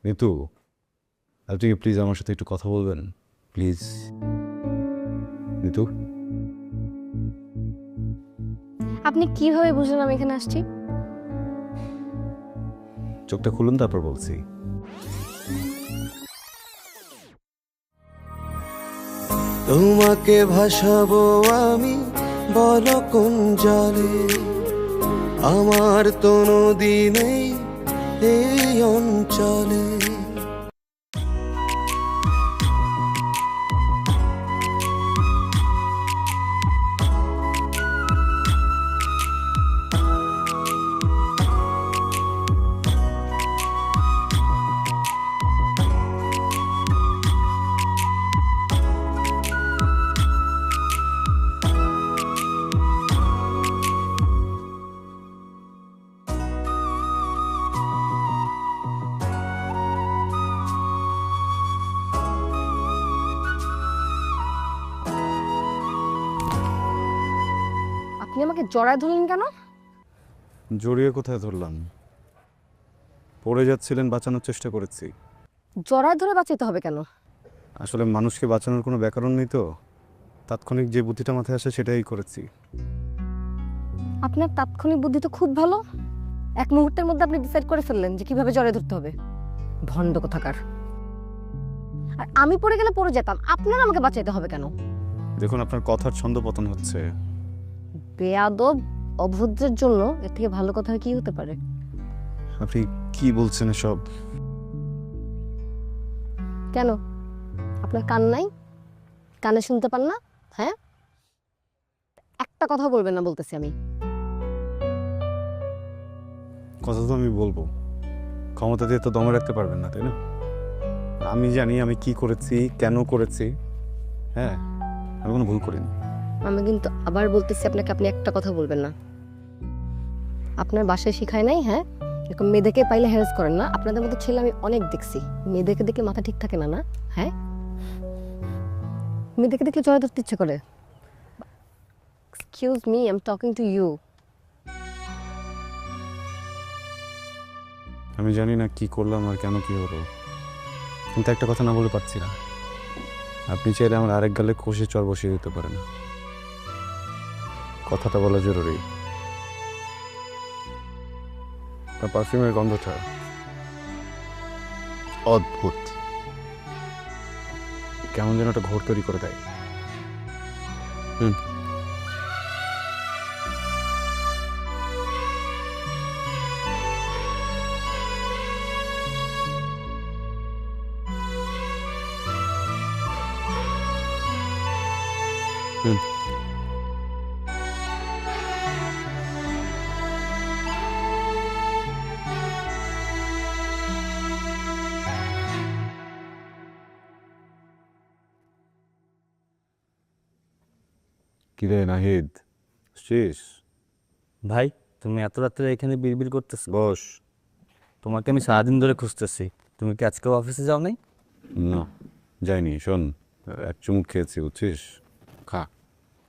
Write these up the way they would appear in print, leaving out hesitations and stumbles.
নিতু, আপনি কি প্লিজ আমার সাথে একটু কথা বলবেন? প্লিজ নিতু। আপনি কিভাবে বুঝলেন আমি এখানে আসছি? চোখটা খুলুন, তারপর বলছি। তোমাকে ভাসাবো আমি, বলো কোন জলে? আমার তো নদী নেই এই অঞ্চলে। আপনি আমাকে জড়ায় ধরলেন কেন? জড়িয়ে কোথায় ধরলাম? পড়ে যাচ্ছিলেন, বাঁচানোর চেষ্টা করেছি। জড়ায় ধরে বাঁচাতে হবে কেন? আসলে মানুষকে বাঁচানোর কোনো ব্যাকরণ নেই তো, তাৎক্ষণিক যে বুদ্ধিটা মাথায় আসে সেটাই করেছি। আপনার তাৎক্ষণিক বুদ্ধি তো খুব ভালো। এক মুহূর্তের মধ্যে আপনি ডিসাইড করে ফেললেন যে কিভাবে জড়ায় ধরতে হবে। ভণ্ড কোথাকার। আর আমি পড়ে গেলে পড়ে যেতাম, আপনার আমাকে বাঁচাইতে হবে কেন? দেখুন, আপনার কথার ছন্দপতন হচ্ছে। বেয়াদব, অভদ্রের জন্য এর থেকে ভালো কথা আর কি হতে পারে? আপনি কি বলছেন এসব? কেন? আপনার কান নাই? কানে শুনতে পান না? হ্যাঁ, একটা কথা বলবেন না বলতেছি আমি। কথা তো আমি বলবো, ক্ষমতা দিয়ে তো দমে রাখতে পারবেন না, তাই না? আমি জানি আমি কি করেছি, কেন করেছি। হ্যাঁ, আমি কোনো ভুল করিনি। আমি কিন্তু আবার বলতেছি আপনাকে, আপনি একটা কথা বলবেন না। আপনার বাসায় শিখায় নাই? হ্যাঁ, এরকম মেয়েদেরকে পাইলে হ্যারাস করেন না? আপনাদের মতো ছেলে আমি অনেক দেখছি। মেয়েদেরকে দেখলে মাথা ঠিক থাকে না, না? হ্যাঁ, মেয়েদেরকে দেখলে জড়ায় ধরতে ইচ্ছে করে। Excuse me, I am talking to you. আমি জানি না কি করলাম আর কেন কি হলো, কিন্তু একটা কথা না বলে পারছি না। আপনি চাইলে আমার আরেক গালে কষে চর বসিয়ে দিতে পারেন। কথাটা বলা জরুরি। আপনার পারফিউমের গন্ধটা অদ্ভুত, কেমন যেন একটা ঘোর তৈরি করে দেয়। হুম। হুম। কিরে নাহিদ, শেষ? ভাই, তুমি এত রাত্রে এখানে বিড়বিড় করতেছো? বস। তোমাকে আমি সারাদিন ধরে খুঁজতেছি। তুমি কি আজকেও অফিসে যাও নাই? না, যাইনি। শোন, এক চুমুক খেয়েছি, বুঝছিস? খা।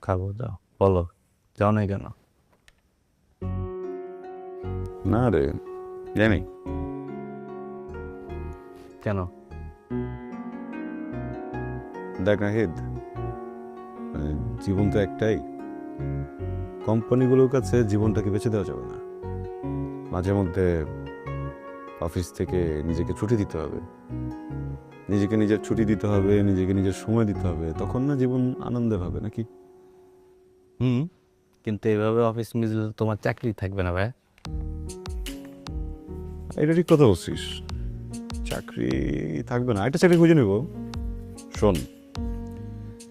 খাবো, যাও। বলো, যাও নাই কেন? না রে, যাইনি। কেন? দেখ নাহিদ, জীবন তো একটাই। কোম্পানিগুলোর কাছে জীবনটাকে বেছে দেওয়া যাবে না। মাঝে মধ্যে অফিস থেকে নিজেকে ছুটি দিতে হবে, নিজেকে নিজের ছুটি দিতে হবে, নিজেকে নিজের সময় দিতে হবে, তখন না জীবন আনন্দে হবে নাকি? হুম, কিন্তু এভাবে অফিস মিললে তোমার চাকরি থাকবে না ভাই। এটা ঠিক কথা বলছিস, চাকরি থাকবে না, একটা চাকরি খুঁজে নেব। শোন,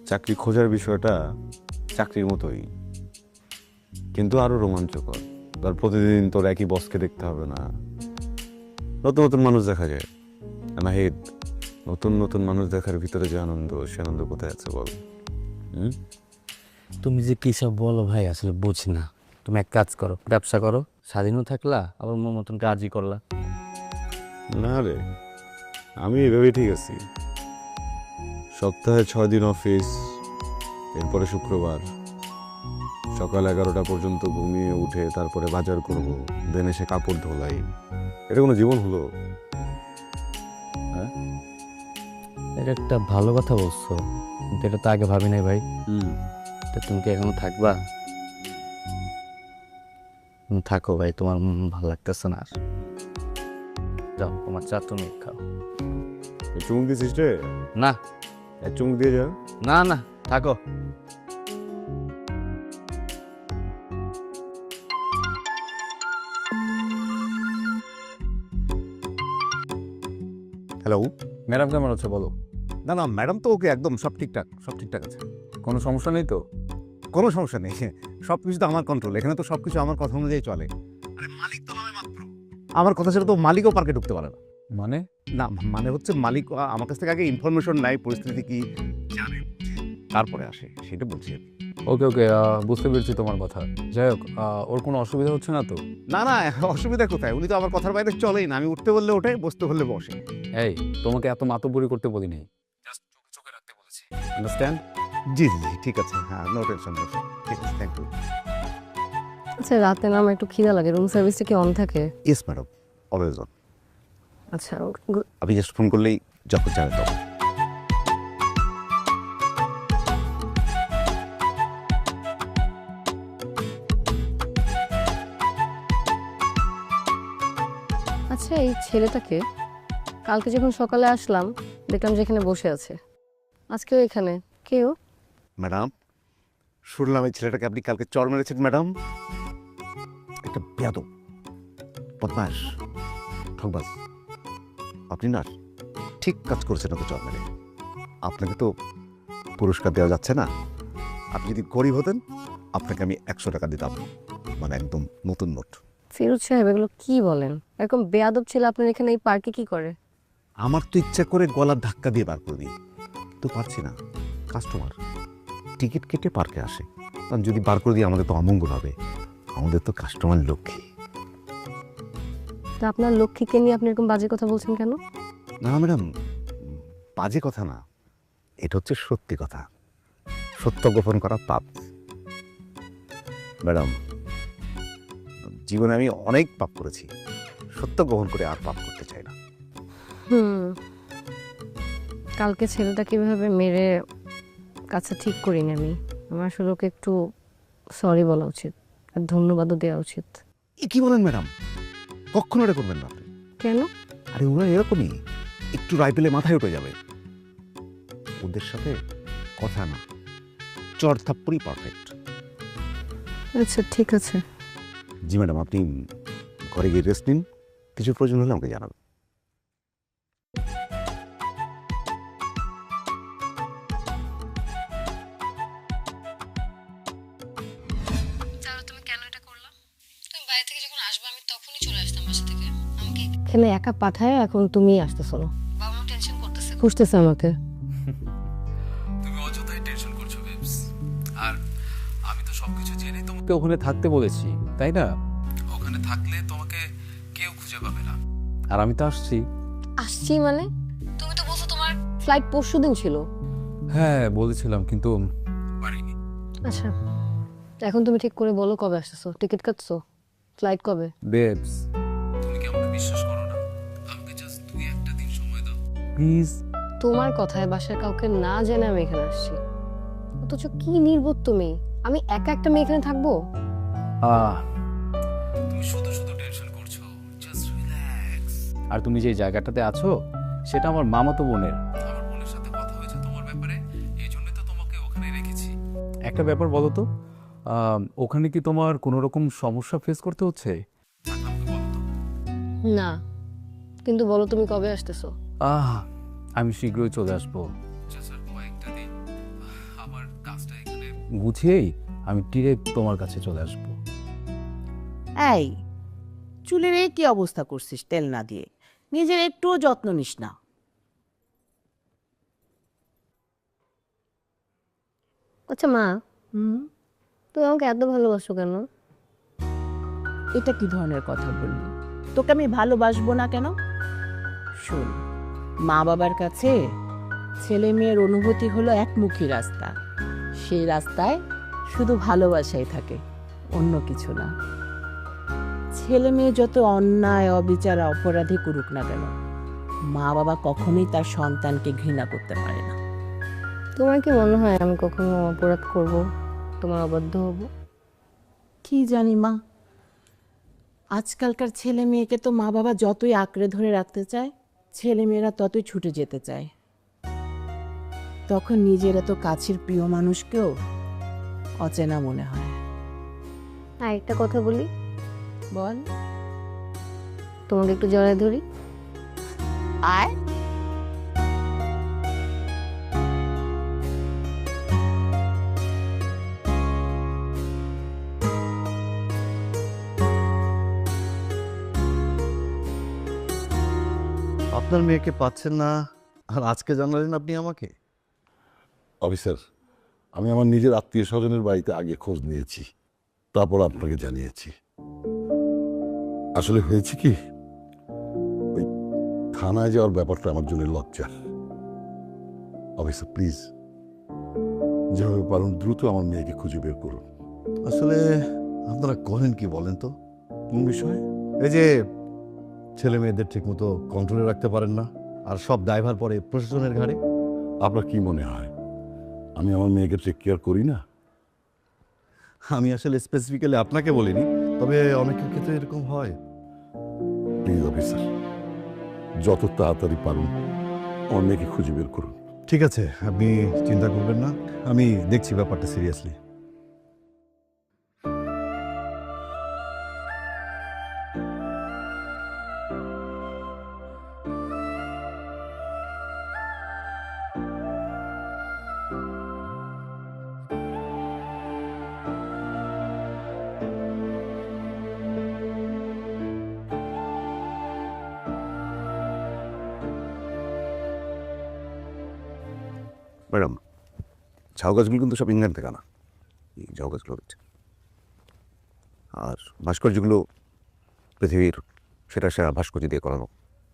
চাকরি খোঁজার বিষয়টা চাকরির মতোই, কিন্তু আরো রোমাঞ্চকর। ধর, প্রতিদিন তোর একই বসকে দেখতে হবে না, নতুন নতুন মানুষ দেখা যায়। নাহিদ, নতুন নতুন মানুষ দেখার ভিতরে যে আনন্দ, সে আনন্দ কোথায় আছে বল? হুম? তুমি যে কী সব বলো ভাই, আসলে বুঝি না। তুমি এক কাজ করো, ব্যবসা করো, স্বাধীনও থাকলা, আবার মন মতন কাজই করলা। না রে, আমি এভাবেই ঠিক আছি। সপ্তাহে 6 দিন অফিস, এরপরে শুক্রবার সকাল 11টা পর্যন্ত ঘুমিয়ে উঠে তারপরে বাজার করব, দেন এসে কাপড় ধোলাই। এটা কোনো জীবন হলো? হ্যাঁ এটা একটা ভালো কথা বলছো, কিন্তু এটা তো আগে ভাবি নাই ভাই। তা তুমি কি এখনো থাকবা? থাকো ভাই, তোমার ভালো লাগতেছে না আর। যাও, তোমার চা তুমি খাও। চুমুক দিয়েছিস রে? না চুমুক দিয়ে যা। না না, থাকো। হ্যালো। ম্যাডাম কেমন আছে বলো? না না, ম্যাডাম তো ওকে একদম সব ঠিকঠাক, সব ঠিকঠাক আছে। কোনো সমস্যা নেই তো? কোনো সমস্যা নেই, সব কিছু তো আমার কন্ট্রোল, এখানে তো সব কিছু আমার কথা অনুযায়ী চলে। আরে মালিক তো নয় মাত্র, আমার কথা ছাড়া তো মালিকও পার্কে ঢুকতে পারে না। মানে? না মানে হচ্ছে মালিক আমার কাছ থেকে আগে ইনফরমেশন নাই, পরিস্থিতি কি জানে, তারপরে আসে, সেটা বলছি আর কি। ওকে ওকে, বুঝতে পেরেছি তোমার কথা। যাই হোক, ওর কোনো অসুবিধা হচ্ছে না তো? না না, অসুবিধা কোথায়, উনি তো আমার কথার বাইরে চলেই না। আমি উঠতে বললে ওঠে, বসতে বললে বসে। এই, তোমাকে এত মাতব্বরি করতে বলি নেই, জাস্ট চোখে চোখে রাখতে বলেছি। আন্ডারস্ট্যান্ড? জি জি জি, ঠিক আছে, হ্যাঁ, নো টেনশন, ঠিক আছে, থ্যাংক ইউ। আচ্ছা, রাতে না আমার একটু খিদা লাগে, রুম সার্ভিসটা কি অন থাকে? Yes madam, always on. আচ্ছা, আপনি জাস্ট ফোন করলেই যখন যাবে তখন। আচ্ছা, এই ছেলেটাকে কালকে যখন সকালে আসলাম দেখলাম যে এখানে বসে আছে, আজকেও এখানে, কেউ? ম্যাডাম, শুনলাম এই ছেলেটাকে আপনি কালকে চর মেরেছেন ম্যাডাম। একটা বেয়াদব, বদমাশ, ঠকবাজ। আপনি না ঠিক কাজ করেছেন ওকে চর মেরে। আপনাকে তো পুরস্কার দেওয়া যাচ্ছে না। আপনি যদি গরিব হতেন আপনাকে আমি 100 টাকা দিতাম, মানে একদম নতুন নোট। ফিরোজ সাহেব, এগুলো কি বলেন? এরকম বেয়াদব ছেলে আপনার এখানে এই পার্কে কি করে? আমার তো ইচ্ছা করে গলার ধাক্কা দিয়ে বার করে দিই, কিন্তু পারছি না। কাস্টমার টিকিট কেটে পার্কে আসে, কারণ যদি বার করে দিই আমাদের তো অমঙ্গল হবে। আমাদের তো কাস্টমার লক্ষ্মী। তা আপনার লক্ষ্মীকে নিয়ে আপনি এরকম বাজে কথা বলছেন কেন? না ম্যাডাম, বাজে কথা না, এটা হচ্ছে সত্যি কথা। সত্য গোপন করা পাপ। ম্যাডাম, জীবনে আমি অনেক পাপ করেছি, সত্য গোপন করে আর পাপ করতে চাই না। কালকে ছেলেটা কিভাবে মেরে কাছে ঠিক করিনি আমি। আমার আসলে ওকে একটু সরি বলা উচিত, আর ধন্যবাদও দেওয়া উচিত। এ কি বলেন ম্যাডাম? কখনো এটা করবেন না আপনি। কেন? আরে ওরা এরকমই, একটু রায় পেলে মাথায় উঠে যাবে। ওদের সাথে কথা না, চর থাপ্পড়ই পারফেক্ট। আচ্ছা, ঠিক আছে। জি ম্যাডাম, আপনি ঘরে গিয়ে রেস্ট নিন, কিছু প্রয়োজন হলে আমাকে জানাবেন। তুমি কেন এটা করলা? তুমি বাইরে থেকে যখন আসবে আমি তখনই চলে আসতাম বাসা থেকে। আমাকে এখানে একা পাঠায়, এখন তুমি আসতেছো না। বাবা টেনশন করতেছে, খুঁজতেছে আমাকে। তুমি অযথাই টেনশন করছো বেবস। আর আমি তো সবকিছু জেনে তোমাকে ওখানে থাকতে বলেছি, তাই না? ওখানে থাকলে তোমাকে কেউ খুঁজে পাবে না। আর আমি তো আসছি। আসছি মানে? তুমি তো বলছো তোমার ফ্লাইট পরশুদিন ছিল। হ্যাঁ বলেছিলাম, কিন্তু পারিনি। আচ্ছা, এখন তুমি ঠিক করে বলো কবে আসতেছো, টিকিট কাটছো, ফ্লাইট কবে? বেবস, তুমি কি আমাকে বিশ্বাস করো না? আমাকে জাস্ট 2-1 দিন সময় দাও প্লিজ। তোমার কথায় বাসার কাউকে না জেনে আমি এখানে আসছি, অথচ কি নির্বোধ তুমি। আমি একা একটা মেয়ে এখানে থাকবো? তুমি শুধু শুধু টেনশন করছো, জাস্ট রিল্যাক্স। আর তুমি যে জায়গাটাতে আছো সেটা আমার মামাতো বোনের। আমার বোনের সাথে কথা হয়েছে তোমার ব্যাপারে, এই জন্য তো তোমাকে ওখানে রেখেছি। একটা ব্যাপার বলো তো, ওখানে কি তোমার কোনো রকম সমস্যা ফেস করতে হচ্ছে? না, কিন্তু বলো তুমি কবে আসতেছো? আমি শীঘ্রই চলে আসবো। কয়েকটা দিন আমার কাজটা এখানে গুছিয়েই আমি ডিরেক্ট তোমার কাছে চলে আসবো। এই চুলের এই কি অবস্থা করছিস তেল না দিয়ে? নিজের একটুও যত্ন নিস না। আচ্ছা মা, তুমি আমাকে এত ভালোবাসো কেন? এটা কি ধরনের কথা বললি? তোকে আমি ভালোবাসবো না কেন? শোন, মা বাবার কাছে ছেলে মেয়ের অনুভূতি হলো একমুখী রাস্তা। সেই রাস্তায় শুধু ভালোবাসাই থাকে, অন্য কিছু না। ছেলে মেয়ে যত অন্যায় অবিচার অপরাধী করুক না কেন, মা বাবা কখনোই তার সন্তানকে ঘৃণা করতে পারে না। তোমার কি মনে হয় আমি কখনো অপরাধ করব, তোমার অবাধ্য হব? কি জানি মা, আজকালকার ছেলে মেয়েকে তো মা বাবা যতই আঁকড়ে ধরে রাখতে চায়, ছেলে মেয়েরা ততই ছুটে যেতে চায়। তখন নিজের এত কাছের প্রিয় মানুষকেও অচেনা মনে হয়। আর একটা কথা বলি, বল। তোমাকে একটু জড়ায় ধরি। আয়। আপনার মেয়েকে পাচ্ছেন না, আর আজকে জানালেন আপনি আমাকে? অফিসার, আমি আমার নিজের আত্মীয় স্বজনের বাড়িতে আগে খোঁজ নিয়েছি, তারপর আপনাকে জানিয়েছি। আসলে হয়েছে কি, ওই থানায় যাওয়ার ব্যাপারটা আমার জন্য লজ্জার। অফিসার প্লিজ, যেভাবে পারুন দ্রুত আমার মেয়েকে খুঁজে বের করুন। আসলে আপনারা করেন কি বলেন তো, কোন বিষয়ে? এই যে ছেলে মেয়েদের ঠিক মতো কন্ট্রোলে রাখতে পারেন না, আর সব দায়ভার পড়ে প্রশাসনের ঘাড়ে। আপনার কি মনে হয় আমি আমার মেয়েকে টেক কেয়ার করি না? আমি আসলে স্পেসিফিক্যালি আপনাকে বলিনি, তবে অনেকের ক্ষেত্রে এরকম হয়। প্লিজ অফিসার, যত তাড়াতাড়ি পারুন আমার মেয়েকে খুঁজে বের করুন। ঠিক আছে, আপনি চিন্তা করবেন না, আমি দেখছি ব্যাপারটা সিরিয়াসলি। ম্যাডাম, ঝাউ গাছগুলো কিন্তু সব ইংল্যান্ড থেকে আনা, এই ঝাউ গাছগুলো হচ্ছে। আর ভাস্কর্যগুলো পৃথিবীর সেরা সেরা ভাস্কর্য দিয়ে করানো।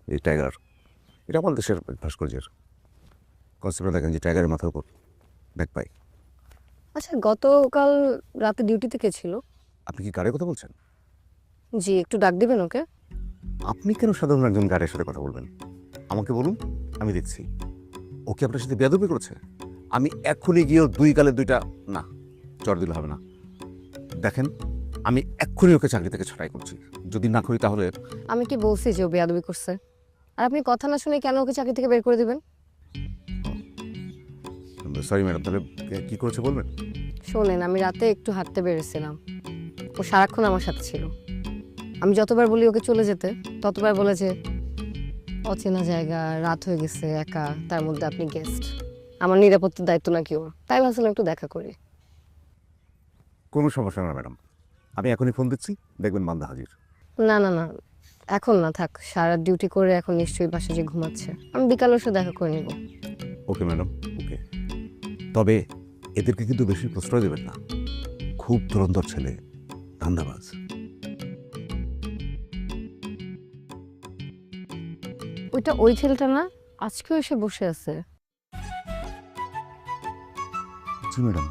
এই টাইগার, এটা আমাদের দেশের ভাস্কর্যের কনসেপ্টটা দেখেন, যে টাইগারের মাথার উপর ব্যাক পাই। আচ্ছা, গতকাল রাতে ডিউটিতে কে ছিল? আপনি কি গাড়ির কথা বলছেন? জি, একটু ডাক দিবেন ওকে। আপনি কেন সাধারণ একজন গাড়ির সাথে কথা বলবেন? আমাকে বলুন, আমি দেখছি। ওকে আপনার সাথে বেয়াদবি করেছে? আমি এক্ষুনি গিয়েও দুই গালে দুইটা না চড় দিলে হবে না। দেখেন, আমি এক্ষুনি ওকে চাকরি থেকে ছাঁটাই করছি। যদি না করি তাহলে আমি কি বলছি যে ও বেয়াদবি করছে? আর আপনি কথা না শুনে কেন ওকে চাকরি থেকে বের করে দিবেন? সরি ম্যাডাম, তাহলে কি করেছে বলবেন? শোনেন, আমি রাতে একটু হাঁটতে বেরোছিলাম, ও সারাক্ষণ আমার সাথে ছিল। আমি যতবার বলি ওকে চলে যেতে, ততবার বলে যে অচেনা জায়গা, রাত হয়ে গেছে, একা, তার মধ্যে আপনি গেস্ট, আমার নিরাপত্তার দায়িত্ব নাকি ওর। তাই ভাবছিলাম একটু দেখা করি। কোনো সমস্যা না ম্যাডাম, আমি এখনই ফোন দিচ্ছি, দেখবেন মান্দা হাজির। না না না, এখন না, থাক। সারা ডিউটি করে এখন নিশ্চয়ই বাসে যে ঘুমাচ্ছে। আমি বিকালে ওর সাথে দেখা করে নিব। ওকে ম্যাডাম, ওকে। তবে এদেরকে কিন্তু বেশি প্রশ্রয় দেবেন না, খুব ধুরন্ধর ছেলে, ধান্দাবাজ। ওইটা ওই ছেলেটা না, আজকেও এসে বসে আছে। জি ম্যাডাম,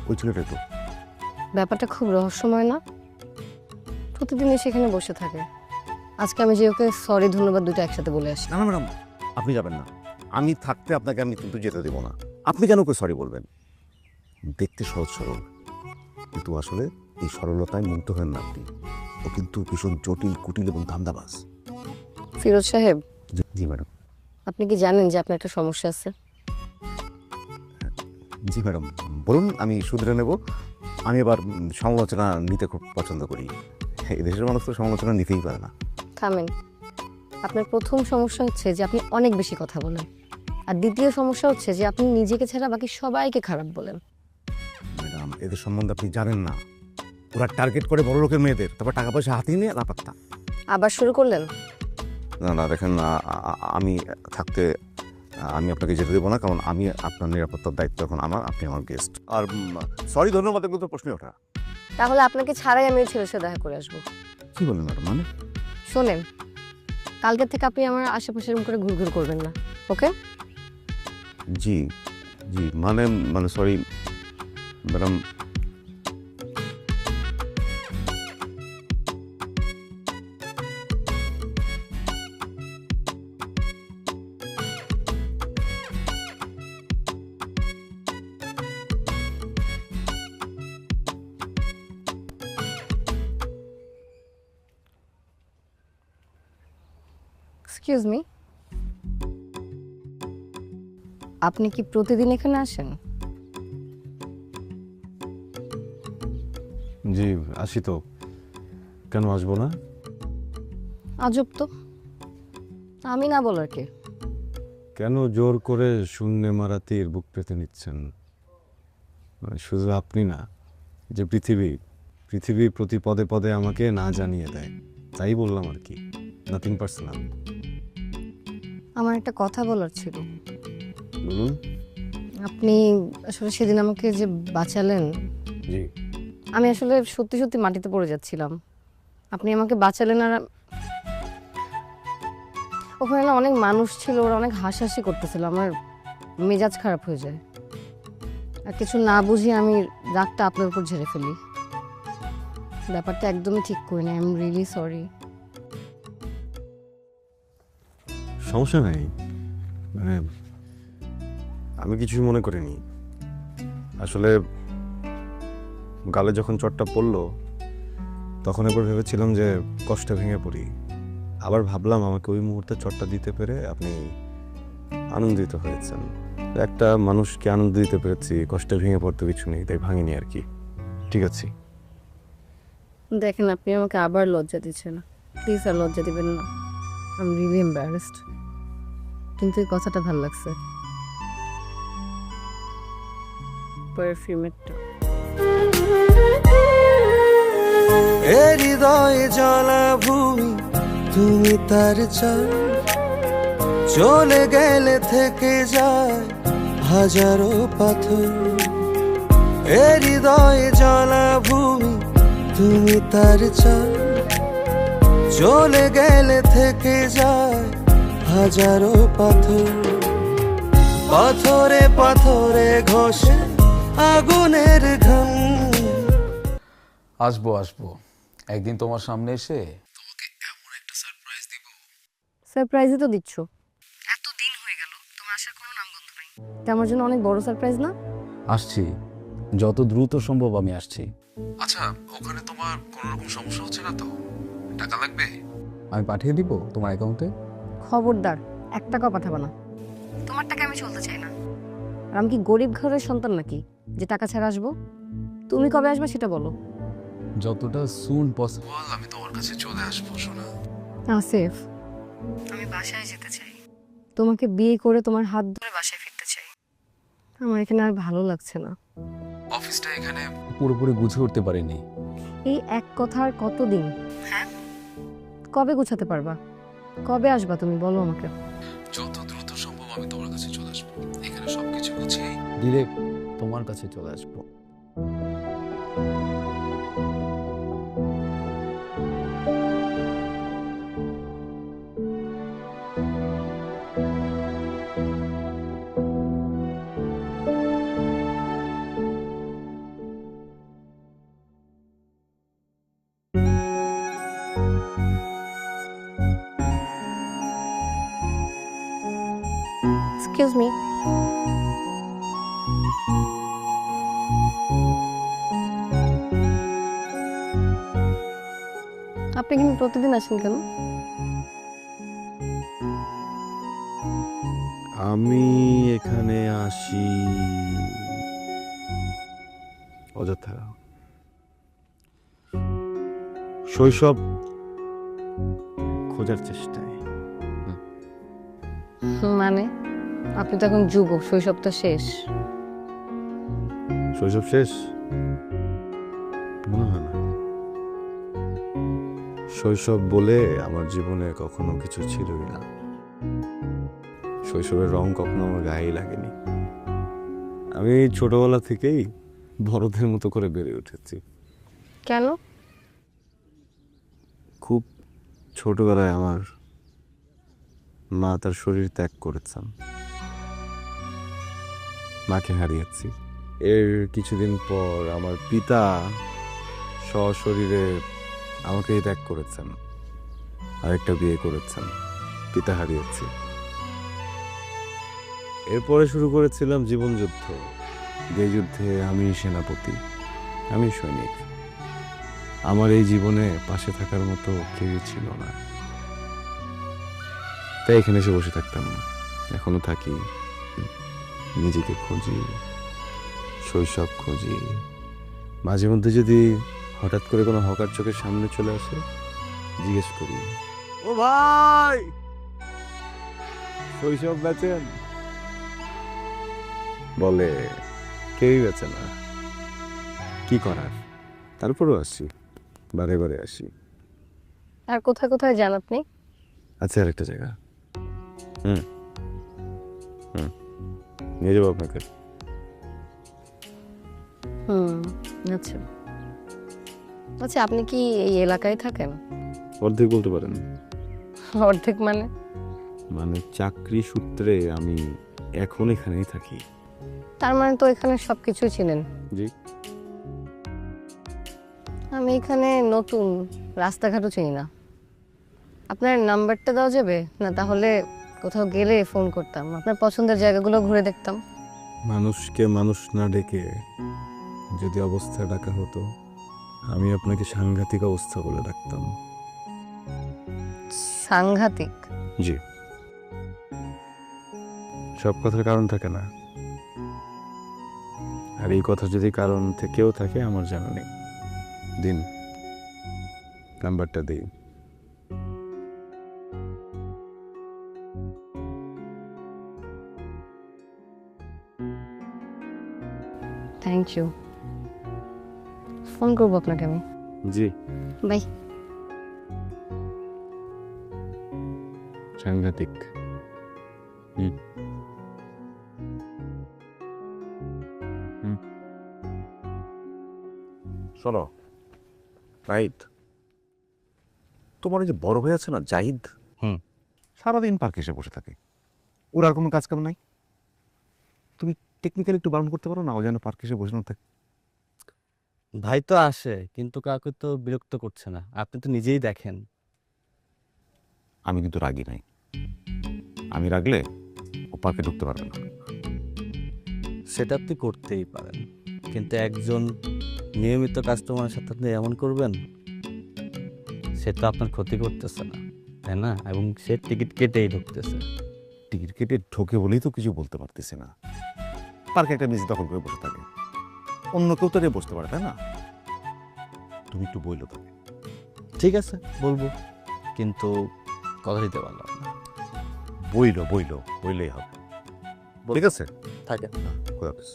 ওই ছেলেটাই তো। ব্যাপারটা খুব রহস্যময় না? প্রতিদিনই সেখানে বসে থাকে। আজকে আমি যে ওকে সরি ধন্যবাদ দুটো একসাথে বলে আসি। না না ম্যাডাম, আপনি যাবেন না। আমি থাকতে আপনাকে আমি কিন্তু যেতে দেবো না। আপনি কেন ওকে সরি বলবেন? দেখতে সহজ সরল, কিন্তু আসলে এই সরলতায় মুগ্ধ হন না আপনি। ও কিন্তু ভীষণ জটিল, কুটিল এবং ধান্দাবাজ। ফিরোজ সাহেব, জি ম্যাডাম। আপনি কি জানেন যে আপনার একটা সমস্যা আছে? জি ম্যাডাম, বলুন, আমি শুধরে নেব। আমি এবার সমালোচনা নিতে খুব পছন্দ করি। এই দেশের মানুষ তো সমালোচনা নিতেই পারে না। থামেন। আপনার প্রথম সমস্যা হচ্ছে যে আপনি অনেক বেশি কথা বলেন, আর দ্বিতীয় সমস্যা হচ্ছে যে আপনি নিজেকে ছাড়া বাকি সবাইকে খারাপ বলেন। ম্যাডাম, এদের সম্বন্ধে আপনি জানেন না। ওরা টার্গেট করে বড় লোকের মেয়েদের, তারপর টাকা পয়সা হাতিয়ে নিয়ে না পাত্তা। আবার শুরু করলেন? না না, দেখেন, আমি থাকতে আমি আপনাকে যেতে দেবো না, কারণ আমি আপনার নিরাপত্তার দায়িত্ব এখন আমার, আপনি আমার গেস্ট। আর সরি ধন্যবাদ এগুলো তো প্রশ্নই ওঠা। তাহলে আপনাকে ছাড়াই আমি ওই ছেলের সাথে দেখা করে আসবো। কি বলেন ম্যাডাম? মানে শোনেন, কালকে থেকে আপনি আমার আশেপাশে এরকম করে ঘুরঘুর করবেন না, ওকে? জি জি, মানে মানে সরি ম্যাডাম। এক্সকিউজ মি, আপনি কি প্রতিদিন এখানে আসেন? জি আসি তো, কেন আসবো না? আজব তো, আমি না বলার কে? কেন জোর করে শূন্যে মারা তীর বুক পেতে নিচ্ছেন? মানে শুধু আপনি না, যে পৃথিবী প্রতি পদে পদে আমাকে না জানিয়ে দেয়, তাই বললাম আর কি, নাথিং পার্সোনাল। আমার একটা কথা বলার ছিল। বলুন। আপনি আসলে সেদিন আমাকে যে বাঁচালেন, জি। আমি আসলে সত্যি সত্যি মাটিতে পড়ে যাচ্ছিলাম, আপনি আমাকে বাঁচালেন। আর ওখানে না অনেক মানুষ ছিল, ওরা অনেক হাসাহাসি করতেছিল, আমার মেজাজ খারাপ হয়ে যায়। আর কিছু না বুঝিয়ে আমি রাগটা আপনার উপর ঝেড়ে ফেলি। ব্যাপারটা একদমই ঠিক করি না, আই এম রিয়েলি সরি। সমস্যা নাই, মানে আমি কিছুই মনে করিনি। আসলে গালে যখন চোটটা পড়লো তখন একবার ভেবেছিলাম যে কষ্টে ভেঙে পড়ি, আবার ভাবলাম আমাকে ওই মুহূর্তে চোটটা দিতে পেরে আপনি আনন্দিত হয়েছেন। একটা মানুষকে আনন্দ দিতে পেরেছি, কষ্টে ভেঙে পড়তে কিছু নেই, তাই ভাঙিনি আর কি। ঠিক আছে। দেখেন আপনি আমাকে আবার লজ্জা দিচ্ছেন, প্লিজ আর লজ্জা দিবেন না, আই এম রিয়েলি এম্বারাসড। কিন্তু এই কথাটা ভালো লাগছে, পারফিউমেরটা। এ হৃদয়ে জলাভূমি তুমি তার চাও, চলে গেলে থেকে যায় হাজারো পাথর। এ হৃদয়ে জলাভূমি তুমি তার চাও, চলে গেলে থেকে যায় হাজারো পাথর। পাথরে পাথরে ঘষে আগুনের ঘাম। আসবো একদিন তোমার সামনে এসে সারপ্রাইজই তো দিচ্ছ, এত দিন হয়ে গেল, তোমার আসার কোনো নামগন্ধ নাই। এটা আমার জন্য অনেক বড় সারপ্রাইজ না? আসছি, যত দ্রুত সম্ভব আমি আসছি। আচ্ছা, ওখানে তোমার কোনো রকম সমস্যা হচ্ছে না তো? টাকা লাগবে? আমি পাঠিয়ে দিব তোমার অ্যাকাউন্টে। খবরদার, এক টাকাও পাঠাবো না, তোমার টাকা আমি চলতে চাই না। আর আমি কি গরিব ঘরের সন্তান নাকি যে টাকা ছাড়া আসবো? তুমি কবে আসবে সেটা বলো। যতটা সুন পসিবল আমি তোমার কাছে চলে আসবো সোনা। আসিফ, আমি বাসায় যেতে চাই, তোমাকে বিয়ে করে তোমার হাত ধরে বাসায় ফিরতে চাই। আমার এখানে আর ভালো লাগছে না। অফিসটা এখানে পুরোপুরি গুছিয়ে উঠতে পারিনি। এই এক কথা আর কতদিন? হ্যাঁ, কবে গুছাতে পারবা? কবে আসবা তুমি বলো আমাকে। যত দ্রুত সম্ভব আমি তোমার কাছে চলে আসবো, এখানে সবকিছু গুছিয়ে ডিরেক্ট তোমার কাছে চলে আসবো। এক্সকিউজ মি, আপনি কিন্তু প্রতিদিন আসেন কেন? আমি এখানে আসি অযথা। শৈশব খোঁজার চেষ্টায়। মানে আপনি তো এখন যুবক, শৈশবটা শেষ। শৈশব শেষ মনে হয় না। শৈশব বলে আমার জীবনে কখনো কিছু ছিলই না। শৈশবের রং কখনো আমার গায়েই লাগেনি। আমি ছোটবেলা থেকেই বড়দের মতো করে বেড়ে উঠেছি। কেন? খুব ছোটবেলায় আমার মা তার শরীর ত্যাগ করেছেন, মাকে হারিয়েছি। এর কিছুদিন পর আমার পিতা সশরীরে আমাকেই ত্যাগ করেছেন, আরেকটা বিয়ে করেছেন, পিতা হারিয়েছি। এরপরে শুরু করেছিলাম জীবনযুদ্ধ, যে যুদ্ধে আমি সেনাপতি, আমি সৈনিক। আমার এই জীবনে পাশে থাকার মতো কেউ ছিল না। তাই এখানে এসে বসে থাকতাম, এখনো থাকি। নিজেকে খুঁজি, শৈশব খুঁজি। মাঝে মধ্যে যদি হঠাৎ করে কোনো হকার চোখের সামনে চলে আসে, জিজ্ঞেস করি, ও ভাই শৈশব বেচেন? বলে কেউই বেচে না। কি করার, তারপরও আসি, বারে বারে আসি। আর কোথায় কোথায় যান আপনি? আছে আরেকটা জায়গা। হুম হুম নিয়ে যাবো আপনাকে। আচ্ছা আচ্ছা, আপনি কি এই এলাকায় থাকেন? অর্ধেক বলতে পারেন। অর্ধেক মানে? মানে চাকরি সূত্রে আমি এখন এখানেই থাকি। তার মানে তো এখানে সবকিছু চিনেন। জি। আমি এখানে নতুন, রাস্তাঘাটও চিনি না। আপনার নাম্বারটা দেওয়া যাবে না? তাহলে কোথাও গেলে ফোন করতাম, আপনার পছন্দের জায়গাগুলো ঘুরে দেখতাম। মানুষকে মানুষ না ডেকে যদি অবস্থা ডাকা হতো, আমি আপনাকে সাংঘাতিক অবস্থা বলে ডাকতাম। সাংঘাতিক? জি। সব কথার কারণ থাকে না, আর এই কথা যদি কারণ থেকেও থাকে আমার জানা নেই। দিন, নাম্বারটা দিই। Thank you. ফোন করবো আপনাকে আমি। জি। বাই। সাংঘাতিক। শোনো রাইট, তোমার ওই যে বড় ভাই আছে না জাহিদ, সারাদিন পার্কে এসে বসে থাকে। ওর আর কোনো কাজ কাম নাই। তুমি টেকনিক্যালি একটু বারণ করতে পারো না, ও যেন পার্কে এসে বসে না থাকে। ভাই তো আসে, কিন্তু কাউকে তো বিরক্ত করছে না। আপনি তো নিজেই দেখেন। আমি কিন্তু রাগি নাই, আমি রাগলে ও পার্কে ঢুকতে পারবে না। সেটা আপনি করতেই পারেন, কিন্তু একজন নিয়মিত কাস্টমারের সাথে আপনি এমন করবেন, সে তো আপনার ক্ষতি করতেছে না, তাই না? এবং সে টিকিট কেটেই ঢুকতেছে। টিকিট কেটে ঢোকে বলেই তো কিছু বলতে পারতেছি না। পার্কে একটা মেঝে দখল করে বসে থাকে, অন্য কেউ তো নিয়ে বসতে পারে, তাই না? তুমি একটু বইলো তাকে। ঠিক আছে, বলবো, কিন্তু কথা দিতে পারলাম না। বইলেই হবে। ঠিক আছে, থাকে। খোদা হাফেজ।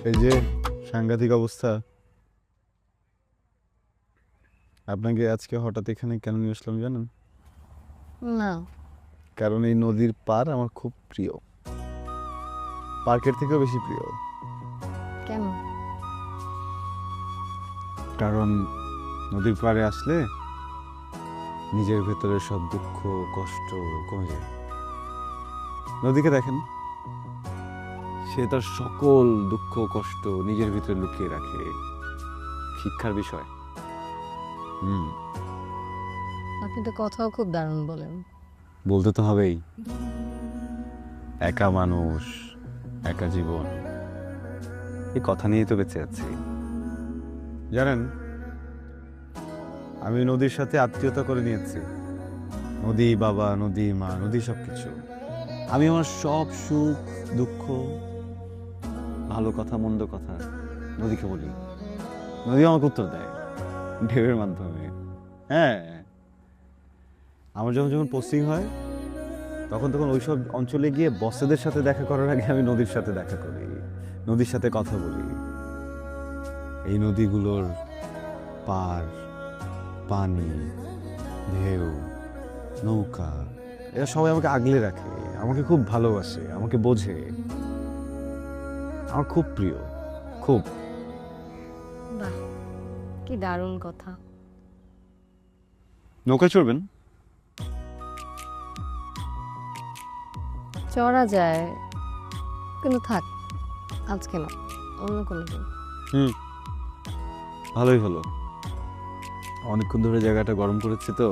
এই যে সাংঘাতিক অবস্থা। আপনাকে আজকে হঠাৎ এখানে কেন নিয়ে আসলাম জানেন? না। কারণ এই নদীর পার আমার খুব প্রিয়, পার্কের থেকেও বেশি প্রিয়। কেন? কারণ নদীর পাড়ে আসলে নিজের ভেতরে সব দুঃখ কষ্ট কমে যায়। নদীকে দেখেন, সে তার সকল দুঃখ কষ্ট নিজের ভিতরে লুকিয়ে রাখে। শিক্ষার বিষয়। আপনি তো কথাও খুব দারুণ বলেন। বলতে তো হবেই, একা মানুষ, একা জীবন, এই কথা নিয়েই তো বেঁচে আছি। জানেন, আমি নদীর সাথে আত্মীয়তা করে নিয়েছি। নদী বাবা, নদী মা, নদী সবকিছু। আমি আমার সব সুখ দুঃখ, ভালো কথা মন্দ কথা নদীকে বলি। নদী আমাকে উত্তর দেয় ঢেউয়ের মাধ্যমে। হ্যাঁ, আমার যখন পোস্টিং হয় তখন ওইসব অঞ্চলে গিয়ে বসেদের সাথে দেখা করার আগে আমি নদীর সাথে দেখা করি, নদীর সাথে কথা বলি। এই নদীগুলোর পার, পানি, ঢেউ, নৌকা, এরা সবাই আমাকে আগলে রাখে, আমাকে খুব ভালোবাসে, আমাকে বোঝে। আমার খুব প্রিয়, খুব। বাহ, কি দারুণ কথা। নৌকা চড়বেন? চড়া যায়, কিন্তু থাক, আজকে না, অন্য কোনো দিন। ভালোই হলো। অনেকক্ষণ ধরে জায়গাটা গরম করেছে তো,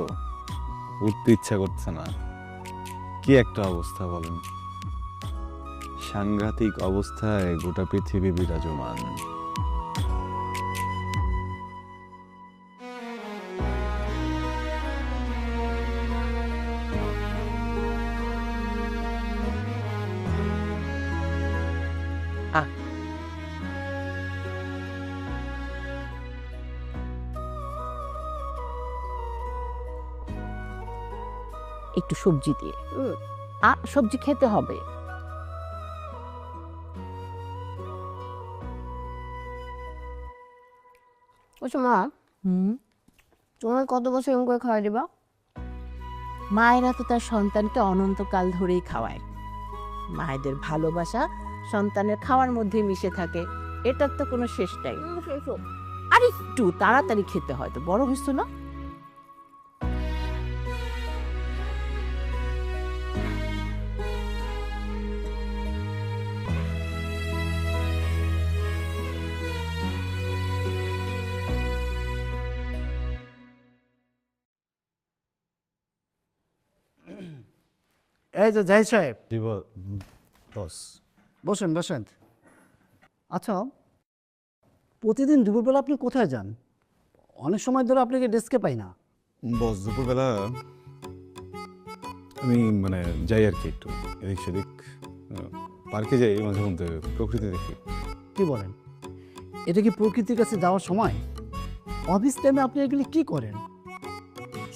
উঠতে ইচ্ছা করছে না। কি একটা অবস্থা বলেন, সাংঘাতিক অবস্থায় গোটা পৃথিবী বিরাজমান। আহ। একটু সবজি দিয়ে সবজি খেতে হবে। ওই মা, তোমার কত বছর এরকম করে খাওয়াই দিবা? মায়েরা তো তার সন্তানকে অনন্তকাল ধরেই খাওয়ায়। মায়েদের ভালোবাসা সন্তানের খাওয়ার মধ্যে মিশে থাকে, এটার তো কোনো শেষ নাই। আর একটু তাড়াতাড়ি খেতে হয়, তো বড় হইছ না। এই যে জাহিদ সাহেব, জি বস। বসেন বসেন। আচ্ছা, প্রতিদিন দুপুরবেলা আপনি কোথায় যান? অনেক সময় ধরে আপনাকে ডেস্কে পাই না। বস দুপুরবেলা আমি মানে যাই আর কি, একটু এদিক সেদিক পার্কে যাই, মাঝে মধ্যে প্রকৃতি দেখি। কি বলেন, এটা কি প্রকৃতির কাছে যাওয়ার সময়? অফিস টাইমে আপনি এগুলি কি করেন?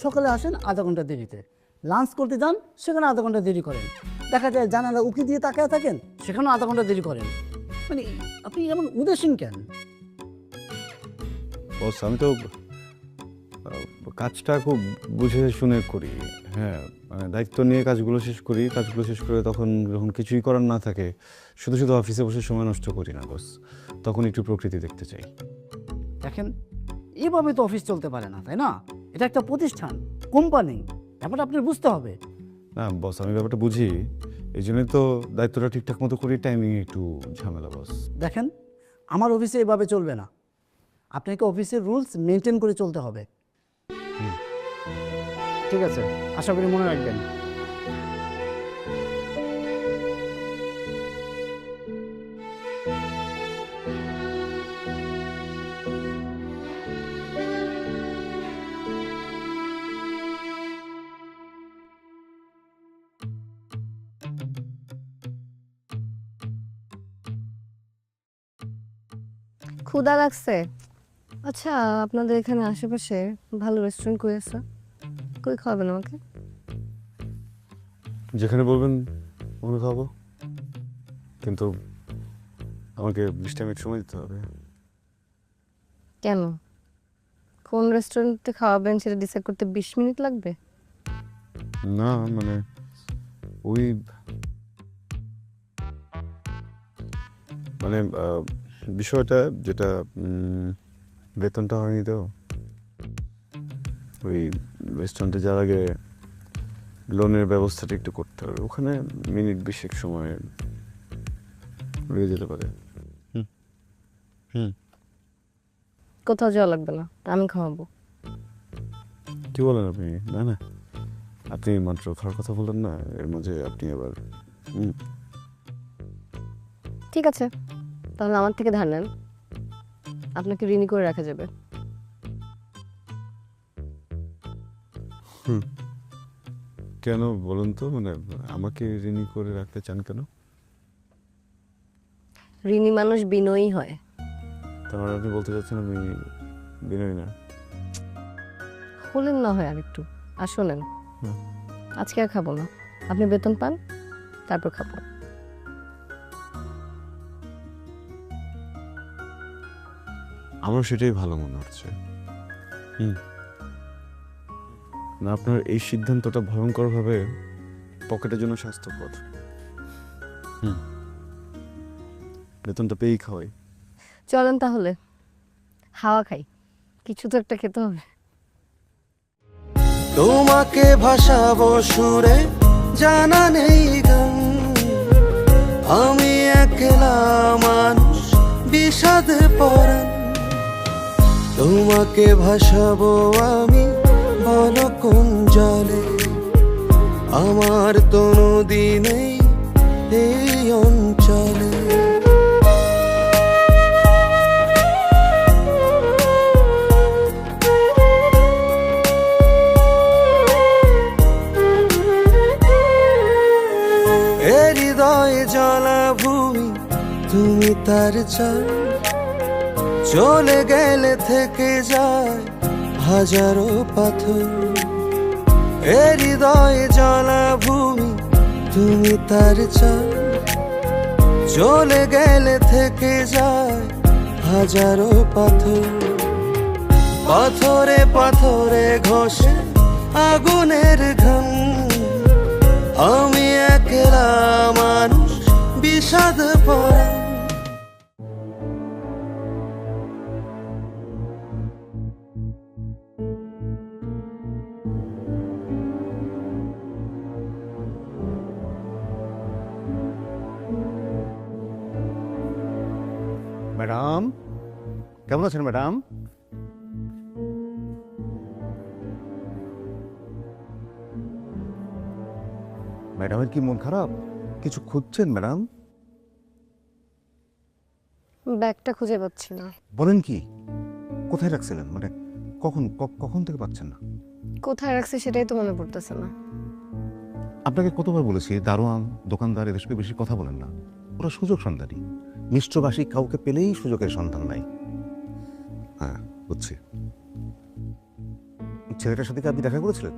সকালে আসেন আধা ঘন্টা দেরিতে, লাঞ্চ করতে যান সেখানে আধা ঘন্টা দেরি করেন, দেখা যায় জানালা উকি দিয়ে তাকায় থাকেন সেখানেও আধা ঘন্টা দেরি করেন। মানে আপনি এমন উদাসীন কেন? বস আমি তো কাজটা খুব বুঝে শুনে করি। হ্যাঁ, মানে দায়িত্ব নিয়ে কাজগুলো শেষ করি, কাজগুলো শেষ করে তখন যখন কিছুই করার না থাকে, শুধু শুধু অফিসে বসে সময় নষ্ট করি না বস, তখন একটু প্রকৃতি দেখতে চাই। দেখেন, এভাবে তো অফিস চলতে পারে না, তাই না? এটা একটা প্রতিষ্ঠান, কোম্পানি, ব্যাপারটা আপনার বুঝতে হবে। না বস, আমি ব্যাপারটা বুঝি, এই জন্যই তো দায়িত্বটা ঠিকঠাক মতো করি, টাইমিং একটু ঝামেলা বস। দেখেন, আমার অফিসে এভাবে চলবে না, আপনাকে অফিসের রুলস মেনটেন করে চলতে হবে। ঠিক আছে, আশা করি মনে রাখবেন। ক্ষুধা লাগছে? আচ্ছা, আপনাদের এখানে আশেপাশে ভালো রেস্টুরেন্ট কই আছে? কই খাওয়াবেন আমাকে? যেখানে বলবেন ওখানে খাবো, কিন্তু আমাকে 20 মিনিট সময় দিতে হবে। কেন? কোন রেস্টুরেন্টে খাওয়াবেন সেটা ডিসাইড করতে 20 মিনিট লাগবে? না মানে ওই মানে বিষয়টা যেটা বেতনটা হয়নি তো, ওই রেস্টুরেন্টে যাওয়ার আগে লোনের ব্যবস্থাটা একটু করতে হবে, ওখানে মিনিট 20 সময় লেগে যেতে পারে। কোথাও যাওয়া লাগবে না, আমি খাওয়াবো। কি বলেন আপনি? না না, আপনি মাত্র খাওয়ার কথা বললেন না, এর মাঝে আপনি আবার ঠিক আছে, তাহলে আমার থেকে ধার নেন, আপনাকে ঋণী করে রাখা যাবে। কেন বলুন তো, মানে আমাকে ঋণী করে রাখতে চান কেন? ঋণী মানুষ বিনয়ী হয়। তাহলে আপনি বলতে চাচ্ছেন আমি বিনয়ী না? হলেন না হয় আর একটু। আর শোনেন, হুম। আজকে আর খাবো না, আপনি বেতন পান তারপর খাবো। আমার সেটাই ভালো মনে হচ্ছে। না, আপনার এই সিদ্ধান্তটা ভয়ঙ্করভাবে পকেটের জন্য স্বাস্থ্যকর। বেতনটা পেয়েই খাওয়াই। চলেন তাহলে হাওয়া খাই, কিছু তো একটা খেতে হবে। তোমাকে ভাসাবো সুরে, জানা নেই গান, আমি একলা মানুষ বিষাদে পরাণ। তোমাকে ভাসাবো আমি বলো কোন জলে, আমার তো নদী নেই এই অঞ্চলে। হৃদয়ে জলাভূমি তুমি তার চাল, চলে গেলে থেকে যায় হাজারো পাথর। এ হৃদয়ে জ্বলা ভূমি তুমি তার চাল, চলে গেলে থেকে যায় হাজারো পাথর। পাথরে পাথরে ঘষে আগুনের ঘাম, আমি একলা মানুষ বিষাদ পড়া। ম্যাডাম, কেমন আছেন ম্যাডাম? ম্যাডামের কি মন খারাপ? কিছু খুঁজছেন ম্যাডাম? ব্যাগটা খুঁজে পাচ্ছি না। বলেন কি, কোথায় রাখছিলেন? মানে কখন থেকে পাচ্ছেন না? কোথায় রাখছি সেটাই তো মনে পড়তেছে না। আপনাকে কতবার বলেছি দারোয়ান দোকানদার এদের সঙ্গে বেশি কথা বলেন না, ওরা সুযোগ সন্ধানী। মিষ্টভাষী কাউকে পেলেই সুযোগের সন্ধান নাই। হ্যাঁ বুঝছি। ছেলেটার সাথে কি আপনি দেখা করেছিলেন?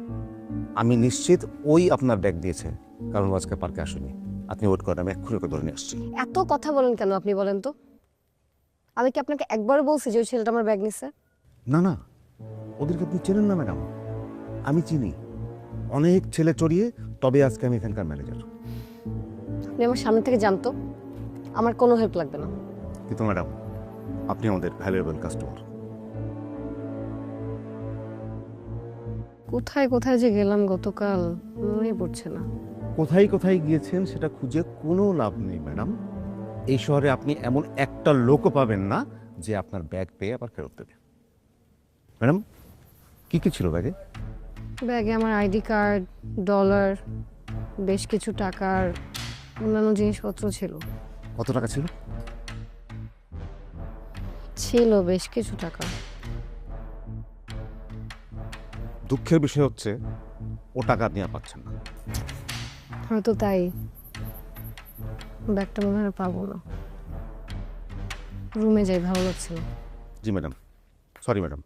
আমি নিশ্চিত ওই আপনার ব্যাগ দিয়েছে, কারণ ও আজকে পার্কে আসেনি। আপনি ওয়েট করেন, আমি এক্ষুনি ওকে ধরে নিয়ে আসছি। এত কথা বলেন কেন আপনি, বলেন তো? আমি কি আপনাকে একবার বলছি যে ওই ছেলেটা আমার ব্যাগ নিছে? না না, ওদেরকে আপনি চেনেন না ম্যাডাম। আমি চিনি অনেক ছেলে চড়িয়ে, তবে আজকে আমি এখানকার ম্যানেজার। আপনি আমার সামনে থেকে জানতো, আমার কোনো হেল্প লাগবে না। কিন্তু ম্যাডাম, আপনি আমাদের ভ্যালুয়েবল কাস্টমার। কোথায় কোথায় যে গেলাম গতকাল মনে পড়ছে না। কোথায় কোথায় গিয়েছেন সেটা খুঁজে কোনো লাভ নেই ম্যাডাম। এই শহরে আপনি এমন একটা লোকও পাবেন না যে আপনার ব্যাগ পেয়ে আবার ফেরত দেবে। ম্যাডাম, কি কি ছিল ব্যাগে? ব্যাগে আমার আইডি কার্ড, ডলার, বেশ কিছু টাকার অন্যান্য জিনিসপত্র ছিল। কত টাকা ছিল? ছিল বেশ কিছু টাকা। দুঃখের বিষয় হচ্ছে ও টাকা আপনি আর পাচ্ছেন না। হয়তো তাই ব্যাগটা মনে হয় পাবো না। রুমে যাই, ভালো লাগছে না। জি ম্যাডাম, সরি ম্যাডাম।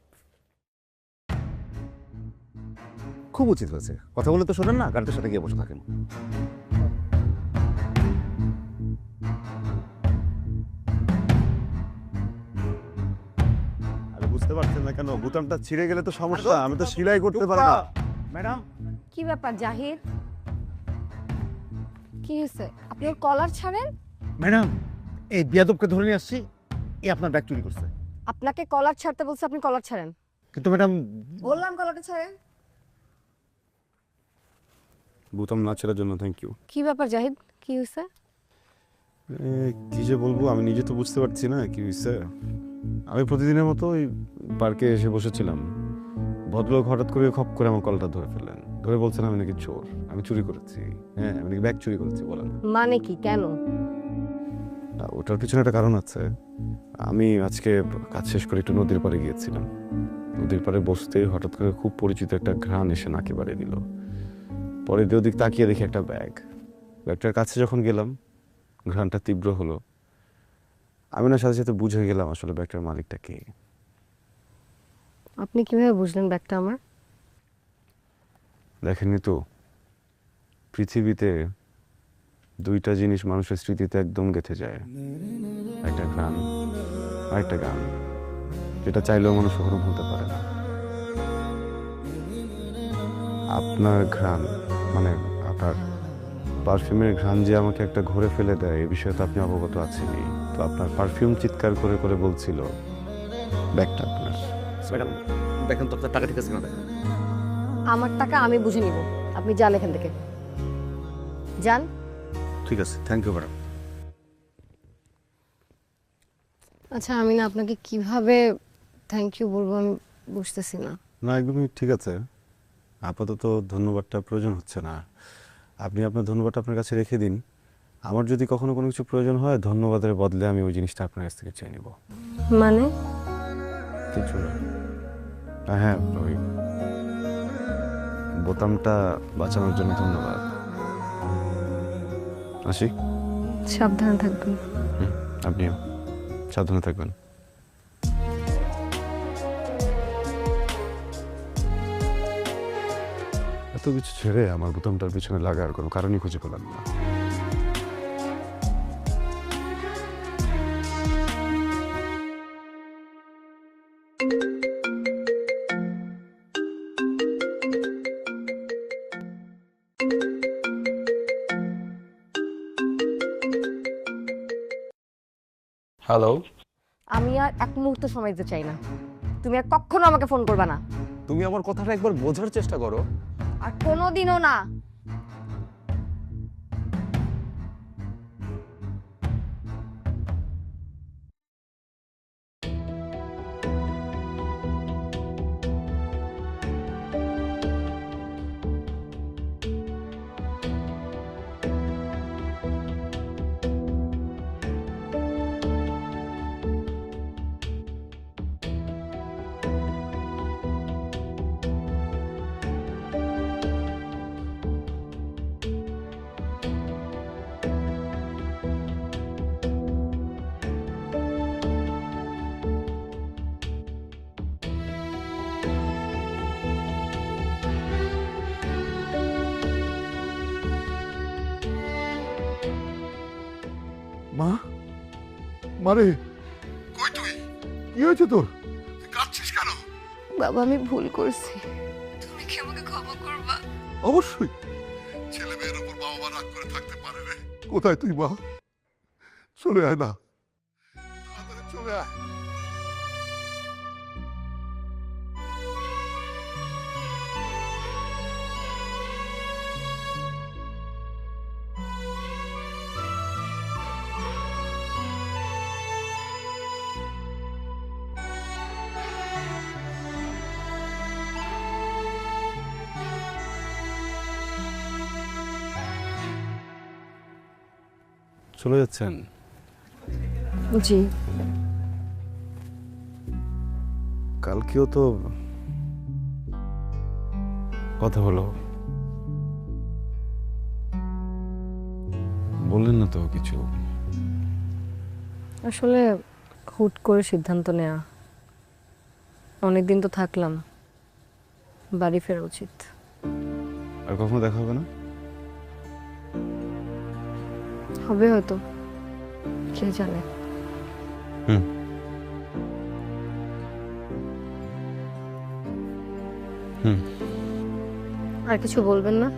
খুব উচিত হয়েছে, কথা বলে তো শোনেন না, গাড়িটার সাথে গিয়ে বসে থাকেন। আরে বুঝতে পারছেন না কেন? বোতামটা ছিঁড়ে গেলে তো সমস্যা, আমি তো সেলাই করতে পারি না। ম্যাডাম, কি ব্যাপার জাহিদ? কি হয়েছে? আপনি ওর কলার ছাড়েন। ম্যাডাম, এই বিয়াদবকে ধরে নিয়ে আসছি, এই আপনার ব্যাগ চুরি করছে। আপনাকে কলার ছাড়তে বলছে, আপনি কলার ছাড়েন। কিন্তু ম্যাডাম, বললাম কলারটা ছাড়েন। বোতাম না ছেড়ার জন্য থ্যাংক ইউ। কি ব্যাপার জাহিদ, কি হয়েছে? কি যে বলবো, আমি নিজে তো বুঝতে পারছি না কি হয়েছে। আমি প্রতিদিনের মতো ওই পার্কে এসে বসেছিলাম, ভদ্রলোক হঠাৎ করে খপ করে আমার কলটা ধরে ফেললেন, ধরে বলছেন আমি নাকি চোর, আমি চুরি করেছি। হ্যাঁ, আমি নাকি ব্যাগ চুরি করেছি। বলেন মানে কি, কেন? ওটার পিছনে একটা কারণ আছে। আমি আজকে কাজ শেষ করে একটু নদীর পাড়ে গিয়েছিলাম। নদীর পাড়ে বসতে হঠাৎ করে খুব পরিচিত একটা ঘ্রাণ এসে নাকে বাড়িয়ে দিল। পরে ওদিক তাকিয়ে দেখি একটা ব্যাগ। ব্যাগটার কাছে যখন গেলাম, ঘ্রাণটা তীব্র হলো। আমি না সাথে সাথে বুঝে গেলাম আসলে ব্যাগটার মালিকটা কে। আপনি কিভাবে বুঝলেন ব্যাগটা আমার? দেখেননি তো, পৃথিবীতে দুইটা জিনিস মানুষের স্মৃতিতে একদম গেঁথে যায়, একটা ঘ্রাণ আর একটা গান, যেটা চাইলেও মানুষ কখনো ভুলতে পারে না। আপনার ঘ্রাণ, মানে আপনার পারফিউমের ঘ্রাণ যে আমাকে একটা ঘুরে ফেলে দেয়, এই বিষয়ে তো আপনি অবগত আছেনই। তো আপনার পারফিউম চিৎকার করে করে বলছিল ব্যাগটা আপনার। ম্যাডাম, দেখেন তো আপনার টাকা ঠিক আছে না? আমার টাকা আমি বুঝে নিব, আপনি যান এখান থেকে, যান। ঠিক আছে, থ্যাংক ইউ ম্যাডাম। আচ্ছা, আমি না আপনাকে কিভাবে থ্যাংক ইউ বলবো আমি বুঝতেছি না। না, একদমই ঠিক আছে। আপাতত ধন্যবাদটা প্রয়োজন হচ্ছে না। আপনি আপনার ধন্যবাদটা আপনার কাছে রেখে দিন। আমার যদি কখনো কোনো কিছু প্রয়োজন হয়, ধন্যবাদের বদলে আমি ওই জিনিসটা আপনার কাছ থেকে চেয়ে নেব। মানে? কিছু না। হ্যাঁ, ওই বোতামটা বাঁচানোর জন্য ধন্যবাদ। আসি। সাবধানে থাকবেন। আপনিও সাবধানে থাকবেন। এত কিছু ছেড়ে আমার বোতামটার পিছনে লাগার কোনো কারণই খুঁজে পেলাম না। হ্যালো, আমি আর এক মুহূর্ত সময় দিতে চাই না। তুমি আর কখনো আমাকে ফোন করবে না, তুমি আমার কথাটা একবার বোঝার চেষ্টা করো। আর কোনোদিনও না। মা, মারে, কই তুই? কি হয়েছে তোর? তুই কাঁদছিস কেন? বাবা, আমি ভুল করছি, তুমি কি আমাকে ক্ষমা করবা? অবশ্যই। ছেলে মেয়ের উপর বাবা মা রাগ করে থাকতে পারে রে। কোথায় তুই মা? চলে আয় না, তাড়াতাড়ি চলে আয়। চলে যাচ্ছেন? জি। কালকেও তো কথা হলো, বললেন না তো কিছু? আসলে হুট করে সিদ্ধান্ত নেওয়া, অনেকদিন তো থাকলাম, বাড়ি ফেরা উচিত। আর কখনো দেখা হবে না? হবে হয়তো, কে জানে। হুম। হুম। আর কিছু বলবেন না?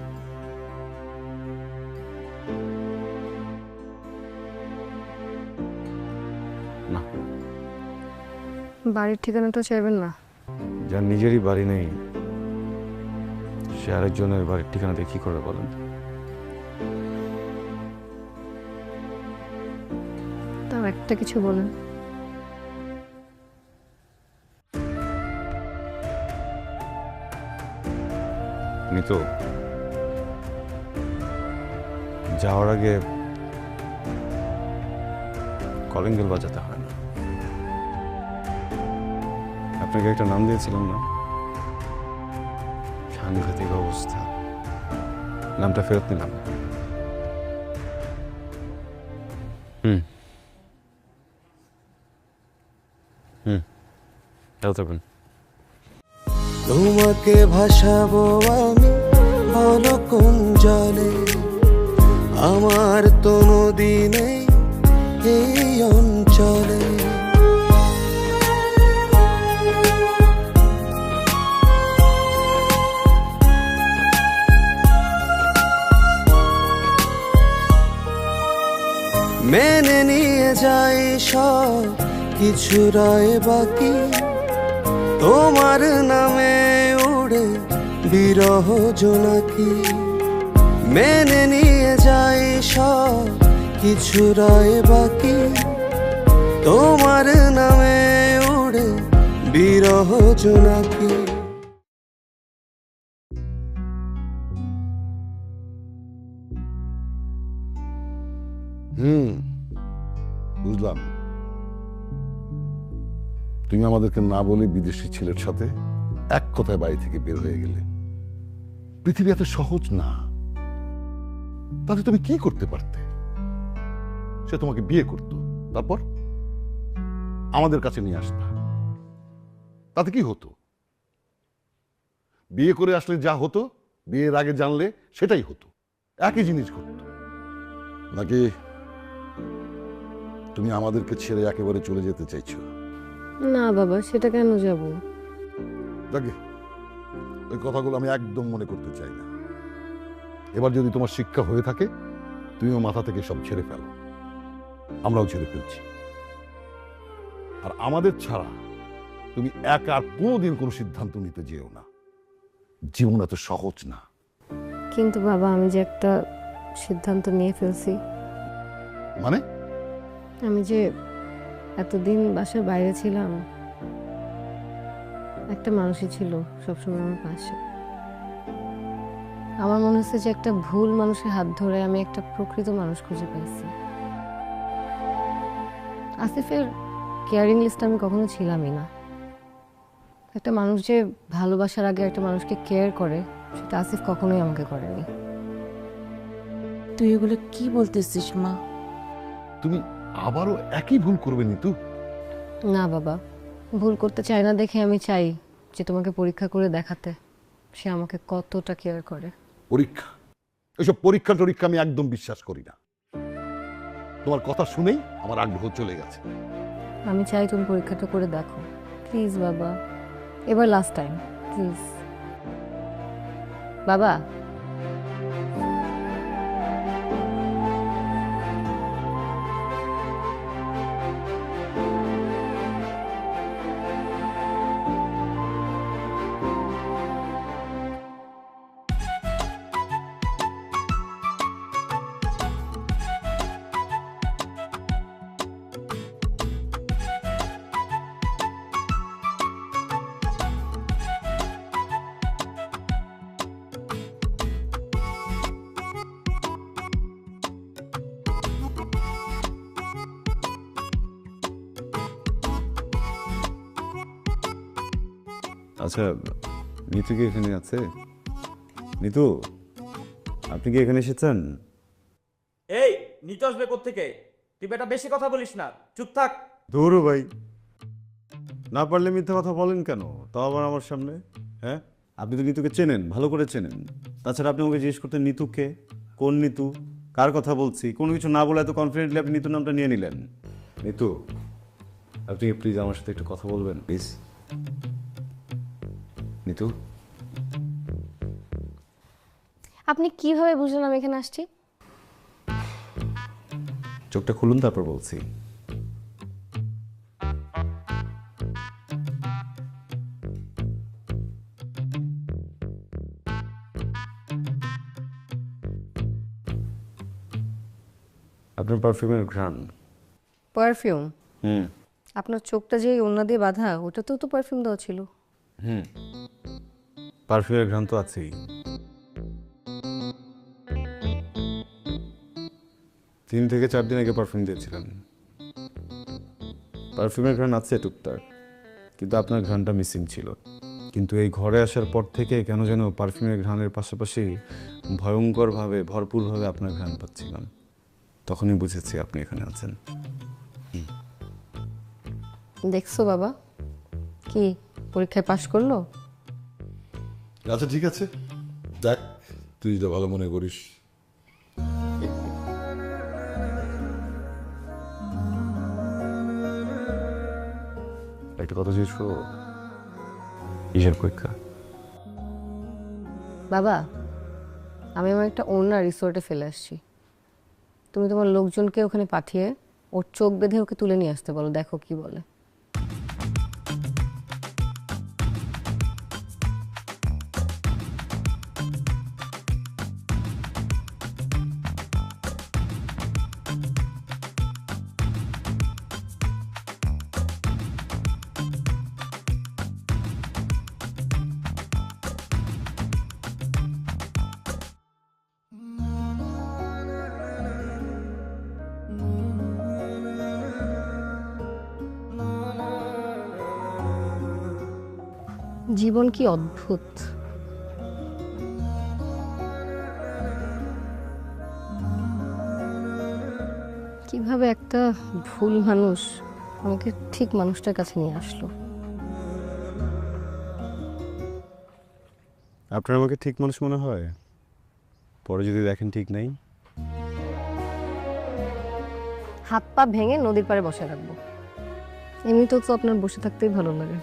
না। বাড়ির ঠিকানাটা চাইবেন না? যার নিজেরই বাড়ি নেই সে আরেকজনের বাড়ির ঠিকানা দিয়ে কি করে বলেন? তাও একটা কিছু বলেন। তো যাওয়ার আগে কলিং বেল বাজাতে হয় না। আপনাকে একটা নাম দিয়েছিলাম না? সাংঘাতিক অবস্থা, নামটা ফেরত নিলাম। হুম হুম তাও থাকবেন। তোমাকে ভাসাবো আমি বলো কোন জলে, আমার তো নদী নেই এই অঞ্চলে। মেনে নিয়ে যাই সব কিছু রয় বাকি, তোমার নামে উড়ে বিরহ জোনাকি। মেনে নিয়ে যাই সব কিছু রয় বাকি, তোমার নামে উড়ে বিরহ জোনাকি। বুঝলাম, তুমি আমাদেরকে না বলে বিদেশি ছেলের সাথে এক কথায় বাড়ি থেকে বের হয়ে গেলে। পৃথিবী এত সহজ না। তাতে তুমি কি করতে পারতে? সে তোমাকে বিয়ে করত, তারপর আমাদের কাছে নিয়ে আসতা, তাতে কি হতো? বিয়ে করে আসলে যা হতো বিয়ের আগে জানলে সেটাই হতো, একই জিনিস ঘটত। নাকি তুমি আমাদেরকে ছেড়ে একেবারে চলে যেতে চাইছো? না বাবা, সেটা কেন যাব? দেখে ওই কথাগুলো আমি একদম মনে করতে চাই না। এবার যদি তোমার শিক্ষা হয়ে থাকে, তুমিও মাথা থেকে সব ছেড়ে ফেলো, আমরাও ছেড়ে ফেলছি। আর আমাদের ছাড়া তুমি একা আর কোনোদিন কোনো সিদ্ধান্ত নিতে যেও না। জীবন এত সহজ না। কিন্তু বাবা, আমি যে একটা সিদ্ধান্ত নিয়ে ফেলছি। মানে? আমি যে এতদিন বাসার বাইরে ছিলাম, একটা মানুষই ছিল সবসময় আমার পাশে। আমার মনে হচ্ছে যে একটা ভুল মানুষের হাত ধরে আমি একটা প্রকৃত মানুষ খুঁজে পেয়েছি। আসিফের কেয়ারিং লিস্ট আমি কখনো ছিলামই না। একটা মানুষ যে ভালোবাসার আগে একটা মানুষকে কেয়ার করে, সেটা আসিফ কখনোই আমাকে করেনি। তুই এগুলো কি বলতেছিস মা? তুমি আবারও একই ভুল করবে নিতু। না বাবা, ভুল করতে চাই না দেখে আমি চাই যে তোমাকে পরীক্ষা করে দেখাতে সে আমাকে কতটা কেয়ার করে। পরীক্ষা? ওইসব পরীক্ষা টরীক্ষা আমি একদম বিশ্বাস করি না। তোমার কথা শুনেই আমার আগ্রহ চলে গেছে। আমি চাই তুমি পরীক্ষাটা করে দেখো, প্লিজ বাবা, এবার লাস্ট টাইম, প্লিজ বাবা। আচ্ছা, নিতু কি এখানে আছে? নিতু, আপনি কি এখানে এসেছেন? এই নিতে আসবে কোত্থেকে? তুই বেটা বেশি কথা বলিস না, চুপ থাক। ধরো ভাই, না পারলে মিথ্যা কথা বলেন কেন, তাও আবার আমার সামনে? হ্যাঁ, আপনি তো নিতুকে চেনেন, ভালো করে চেনেন। তাছাড়া আপনি আমাকে জিজ্ঞেস করতেন নিতুকে, কোন নিতু, কার কথা বলছি, কোনো কিছু না বলে এত কনফিডেন্টলি আপনি নিতুর নামটা নিয়ে নিলেন। নিতু, আপনি প্লিজ আমার সাথে একটু কথা বলবেন প্লিজ। নিতু, আপনি কিভাবে বুঝলেন আমি এখানে আসছি? চোখটা খুলুন, তারপর বলছি। আপনার পারফিউমের ঘ্রাণ। পারফিউম? হুম আপনার চোখটা যে ওড়না দিয়ে বাঁধা, ওটাতেও তো পারফিউম দেওয়া ছিল। পারফিউমের ঘ্রাণ তো আছেই। 3 থেকে 4 দিন আগে পারফিউম দিয়েছিলেন। পারফিউমের ঘ্রাণ আছে টুকটাক, কিন্তু আপনার ঘ্রাণটা মিসিং ছিল। কিন্তু এই ঘরে আসার পর থেকে কেন যেন পারফিউমের ঘ্রাণের পাশাপাশি ভয়ঙ্করভাবে ভরপুরভাবে আপনার ঘ্রাণ পাচ্ছিলাম। তখনই বুঝেছি আপনি এখানে আছেন। দেখছো বাবা, কি পরীক্ষায় পাশ করলো? আচ্ছা ঠিক আছে, দেখ তুই যেটা ভালো মনে করিস। একটা কথা জিজ্ঞেস করবো? কিসের পরীক্ষা? বাবা, আমি আমার একটা ওড়না রিসোর্টে ফেলে আসছি। তুমি তোমার লোকজনকে ওখানে পাঠিয়ে ওর চোখ বেঁধে ওকে তুলে নিয়ে আসতে বলো, দেখো কি বলে। জীবন কি অদ্ভুত। কিভাবে কিভাবে একটা ভুল মানুষ আমাকে ঠিক মানুষটার কাছে নিয়ে আসলো। আপনার আমাকে ঠিক মানুষ মনে হয়? পরে যদি দেখেন ঠিক নাই, হাত পা ভেঙে নদীর পাড়ে বসে রাখবো। এমনিতেও তো আপনার বসে থাকতেই ভালো লাগে।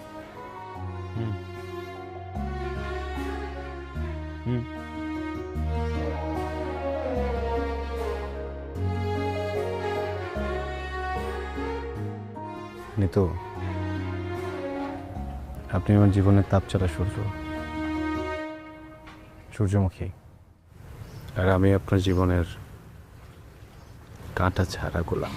নিতু, আপনি আমার জীবনের তাপচালা সূর্য, সূর্যমুখী, আর আমি আপনার জীবনের কাঁটা ছাড়া গোলাম।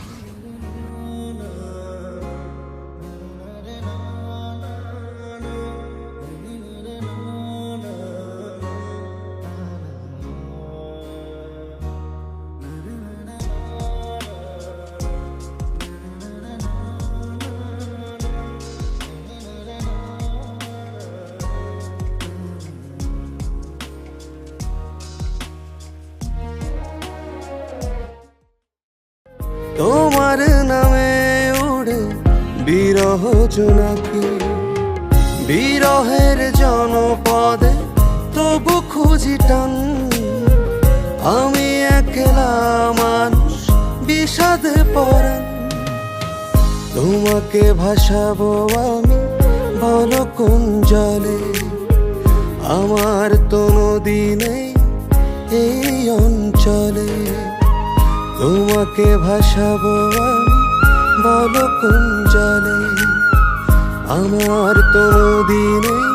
তোমার নামে উড়ে বিরহ জোনাকি, বিরহের জনপদে তবু খুঁজি টান। আমি একলা মানুষ বিষাদে পরাণ, তোমাকে ভাসাবো আমি বলো কোন জলে। আমার তো নদী নেই এই অঞ্চলে, তোমাকে ভাসাবো আমি বলো কোন জলে। আমার তো নদী নেই